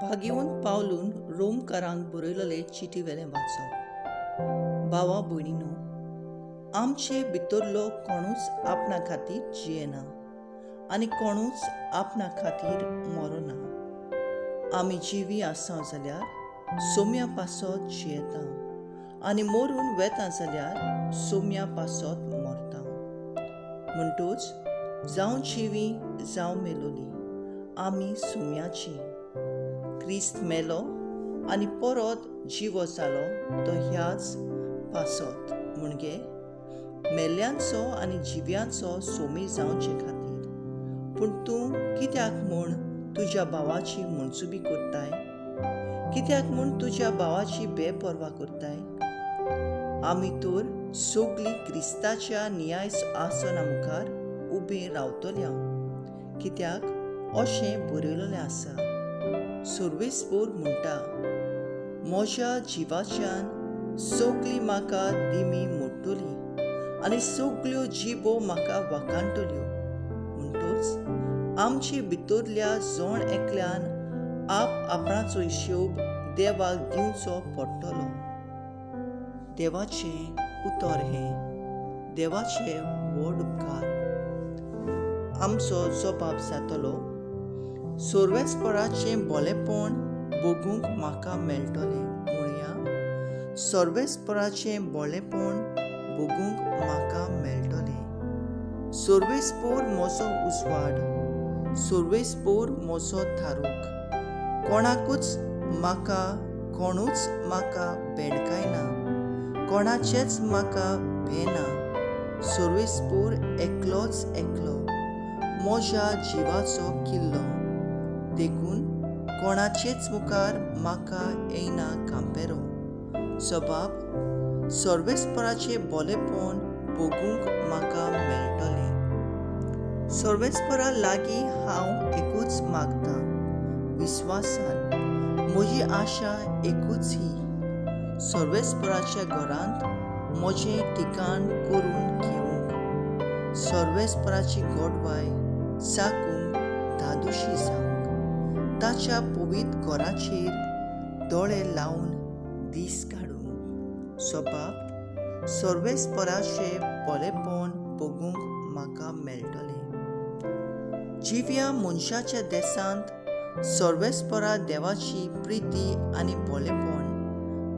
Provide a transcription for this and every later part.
भाग्यवंत पावलून रोमकारांक बरयलेले चिटी वेलें वाचप. भावा भयणीनो, आमचे भितरलो कोणूच आपणा खातीर जियेना आनी कोणूच आपणा खातीर मरोना. आमी जिवी आसा जाल्यार सोम्या पासत जियेता आनी मरून वेता जाल्यार सोम्या पासत मरता. म्हणटूच जावं जिवी जावं मेलोली आमी सोम्याची. क्रिस्त मेलो आनी परत जिवो जालो तो ह्याच पासत म्हणजे मेल्ल्यांचो आनी जिव्यांचो सोमी जावचे खातीर. पूण तूं कित्याक म्हूण तुज्या भावाची म्हणसुबी करताय? कित्याक म्हूण तुज्या भावाची बेपरवा करताय? आमी तर सगळीं क्रिस्ताच्या न्याय आसना मुखार उबीं रावतल्या, कित्याक अशें बरयलेलें आसा. सर्वेस्पर म्हणटा, म्हज्या जिवाच्यान सगळीं म्हाका दिमी मोडटलीं आनी सगळ्यो जिबो म्हाका वाखाणटल्यो. म्हणटूच आमचे भितरल्या जण एकल्यान आपणाचो हिशोब देवाक दिवचो पडटलो. देवाचें उतर हें, देवाचे व्हड उपकार. आमचो जबाब जातलो, सर्वेस्पराचें भलेपण बगूंक म्हाका मेळटलें. म्हणया, सर्वेस्पराचें भलेपण बगूंक म्हाका मेळटलें. सर्वेस्पर म्हजो उजवाड, सर्वेस्पर म्हजो थारूक. कोणूच म्हाका बेडकायना, कोणाचेच म्हाका भेना. सर्वेस्पर एकलोच एकलो, म्हज्या जिवाचो किल्लो. देखून कोणाचेच मुखार म्हाका येयना कांपेरो. जबाब, सर्वेस्पराचें भलेपण बगूंक म्हाका मेळटलें. सर्वेस्परा लागीं हांव एकूच मागतां, विस्वासान. म्हजी आशा एकूच ही, सर्वेस्पराच्या घरांत म्हजें ठिकाण करून घेवंक, सर्वेस्पराची गोडवाय चाखूंक धादोशी जावंक, ताच्या पवित्र घराचेर दोळे लावन दीस काडूंक. जबाब, सर्वेस्पराचें भलेपण बगूंक म्हाका मेळटलें. जिव्या मनशाच्या देसांत सर्वेस्परा देवाची प्रिती आनी भलेपण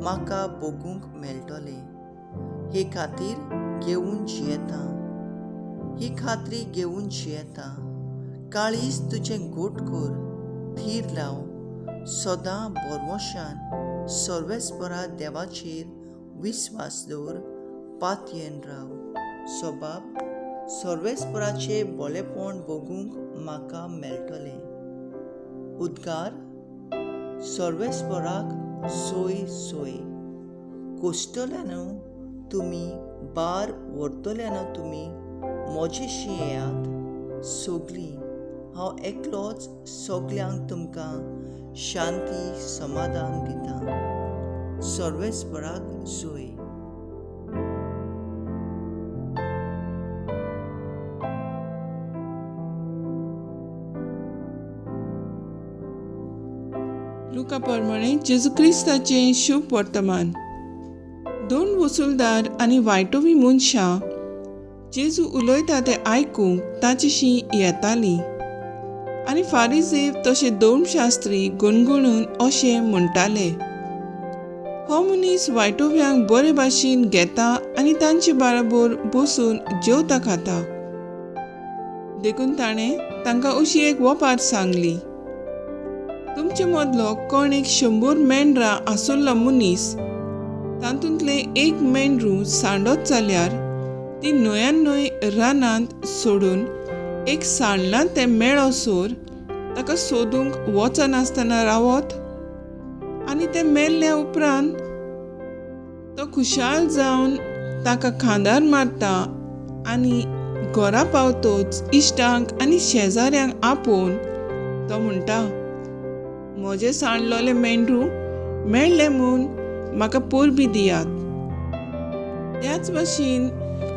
म्हाका बगूंक मेळटलें. हे खातीर घेवन जियेता, ही खात्री घेवन जियेता. काळीज तुजें घोट कर, थीर लाव, सदां बरवशान सर्वेस्परा देवाचेर विस्वास दवर, पातयेन राव. जबाब, सर्वेस्पराचें भलेपण बगूंक म्हाका मेळटलें. उद्गार, सर्वेस्पराक सोय सोय. कोश्टल्यानो तुमी, बार व्हरतल्यानो तुमी, म्हजेशी येयात सगळीं. हांव एकलोच सगळ्यांक तुमकां शांती समाधान दितां. सर्वेस्पराक जोय. लुका प्रमाणे जेजू क्रिस्ताचें शुभ वर्तमान. दोन वसूलदार आनी वायटोवी मनशां जेजू उलयता तें आयकूंक ताचेशी येतालीं. आनी फारिझेव तशे धर्मशास्त्री गुणगुणून अशें म्हणटाले, हो मनीस वायटोव्यांक बरे भाशेन घेता आनी तांचे बरोबर बसून जेवता खाता. देखून ताणें तांकां अशी एक वपार सांगली, तुमचे मदलो कोण एक 100 मेंढरां आसुल्लो मनीस तातूंतलें एक मेंढरूं सांडत जाल्यार ती न्हंयान न्हय रानांत सोडून एक सांडलां तें मेळोसोर ताका सोदूंक वचनासतना रावत. आनी तें मेल्ल्या उपरांत तो खुशाल जावन ताका खांदार मारता आनी घरा पावतोच इश्टांक आनी शेजाऱ्यांक आपोवन तो म्हणटा, म्हजें सांडलोलें मेंढरूं मेळ्ळें म्हूण म्हाका परबी दियात. त्याच भाशेन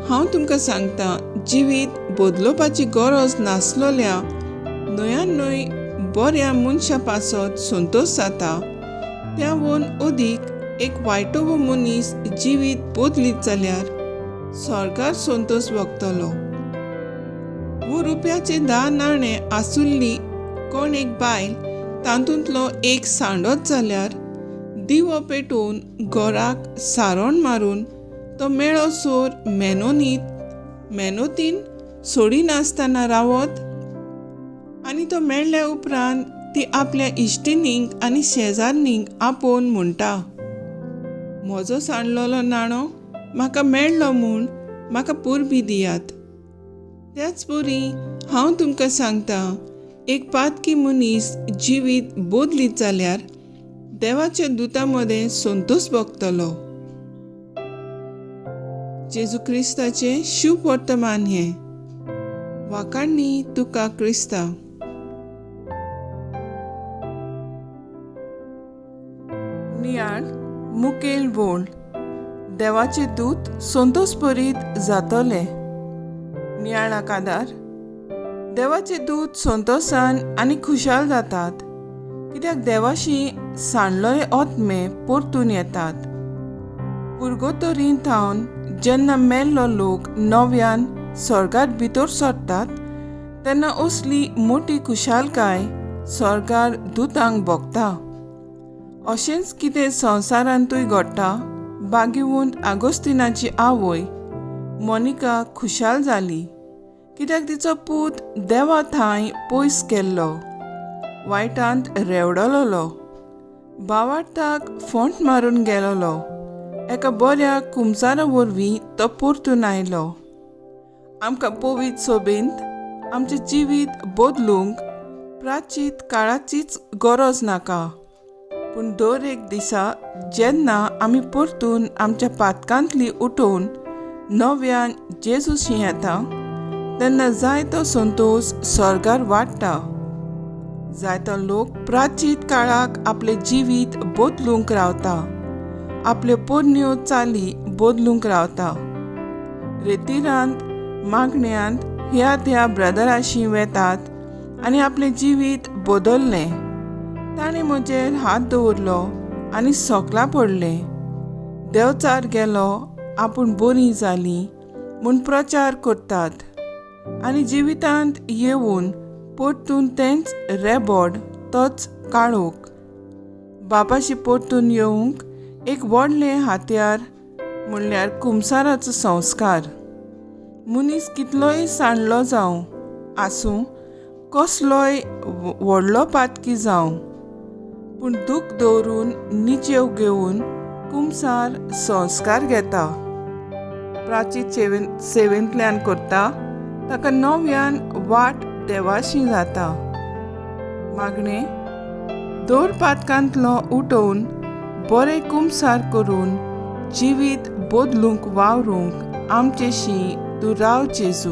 हांव तुमकां सांगतां, जिवीत बदलोवपाची गरज नासलोल्या न्हंयान न्हय बऱ्या मनशा पासत संतोष जाता त्या वोन अदीक एक वायटो मनीस जिवीत बदलीत जाल्यार स्वर्गार संतोष भोगतलो. वो रुपयाचे 10 नाणे आसुल्ली कोण एक बायल तातूंतलो एक सांडोच जाल्यार दिवो पेटोवन घराक सारोण मारून तो मेळो सोर मेहनतीन सोडी नासतना रावत आनी तो मेळ्ळ्या उपरांत ती आपल्या इश्टिणींक आनी शेजारणींक आपोवन म्हणटा, म्हजो सांडलोलो नाणो म्हाका मेळ्ळो म्हूण म्हाका पुरबी दियात. त्याच परी हांव तुमकां सांगता, एक पातकी मनीस जिवीत बदलीत जाल्यार देवाच्या दुतां मदें संतोष भोगतलो. जेजू क्रिस्ताचें शुभ वर्तमान हें. वाकाणणी तुका क्रिस्ता. नियाळ मुखेल वोळ. देवाचे दूत संतोष भरीत जातले. नियाळा कादार. देवाचे दूत संतोषान आनी खुशाल जातात, कित्याक देवाशी सांडलोले आत्मे परतून येतात. पुर्गोतोरीन थावन जेन्ना मेल्लो लोक नव्यान स्वर्गार भितर सरतात तेन्ना असली मोठी खुशालकाय स्वर्गार दुतांक भोगता. अशेंच कितें संवसारांतूय घडटा. बागेवंत आगोस्तिनाची आवय मोनिका खुशाल जाली, कित्याक तिचो पूत देवा थंय पयस गेल्लो, वायटांत रेवडलोलो, भावार्थाक फोंट मारून गेलोलो. एका बऱ्या कुमसारा वरवीं तो परतून आयलो. आमकां पवित्र सोबेंत आमचें जिवीत बदलूंक प्राचीत काळाचीच गरज नाका, पूण दर एक दिसा जेन्ना आमी परतून आमच्या पातकांतली उठोवन नव्यान जेजूशी येता तेन्ना जायतो संतोष स्वर्गार वाडटा. जायतो लोक प्राचीत काळाक आपले जिवीत बदलूंक रावता, आपल्यो पोरण्यो चाली बदलूंक रावता. रेतिरांत मागण्यांत ह्या त्या ब्रदराशी वेतात आनी आपलें जिवीत बदललें. ताणें म्हजेर हात दवरलो आनी सोकला पडलें. देवचार गेलो, आपूण बरी जाली म्हूण प्रचार करतात आनी जिवितांत येवन परतून तेंच रेबोड तोच काळोख. बापाशी परतून येवंक एक व्हडलें हात्यार म्हणल्यार कुमसाराचो संस्कार. मनीस कितलोय सांडलो जावं आसूं, कसलोय व्हडलो पातकी जावं, पूण दूख दवरून निचेव घेवन कुमसार संस्कार घेता. प्राचीत सेवेंतल्यान करता ताका नव्यान वाट देवाशी जाता. मागणें, दोर पातकांतलो उठोवन बरें कुमसार करून जिवीत बदलूंक वावरूंक आमचेशी तूं राव जेजू.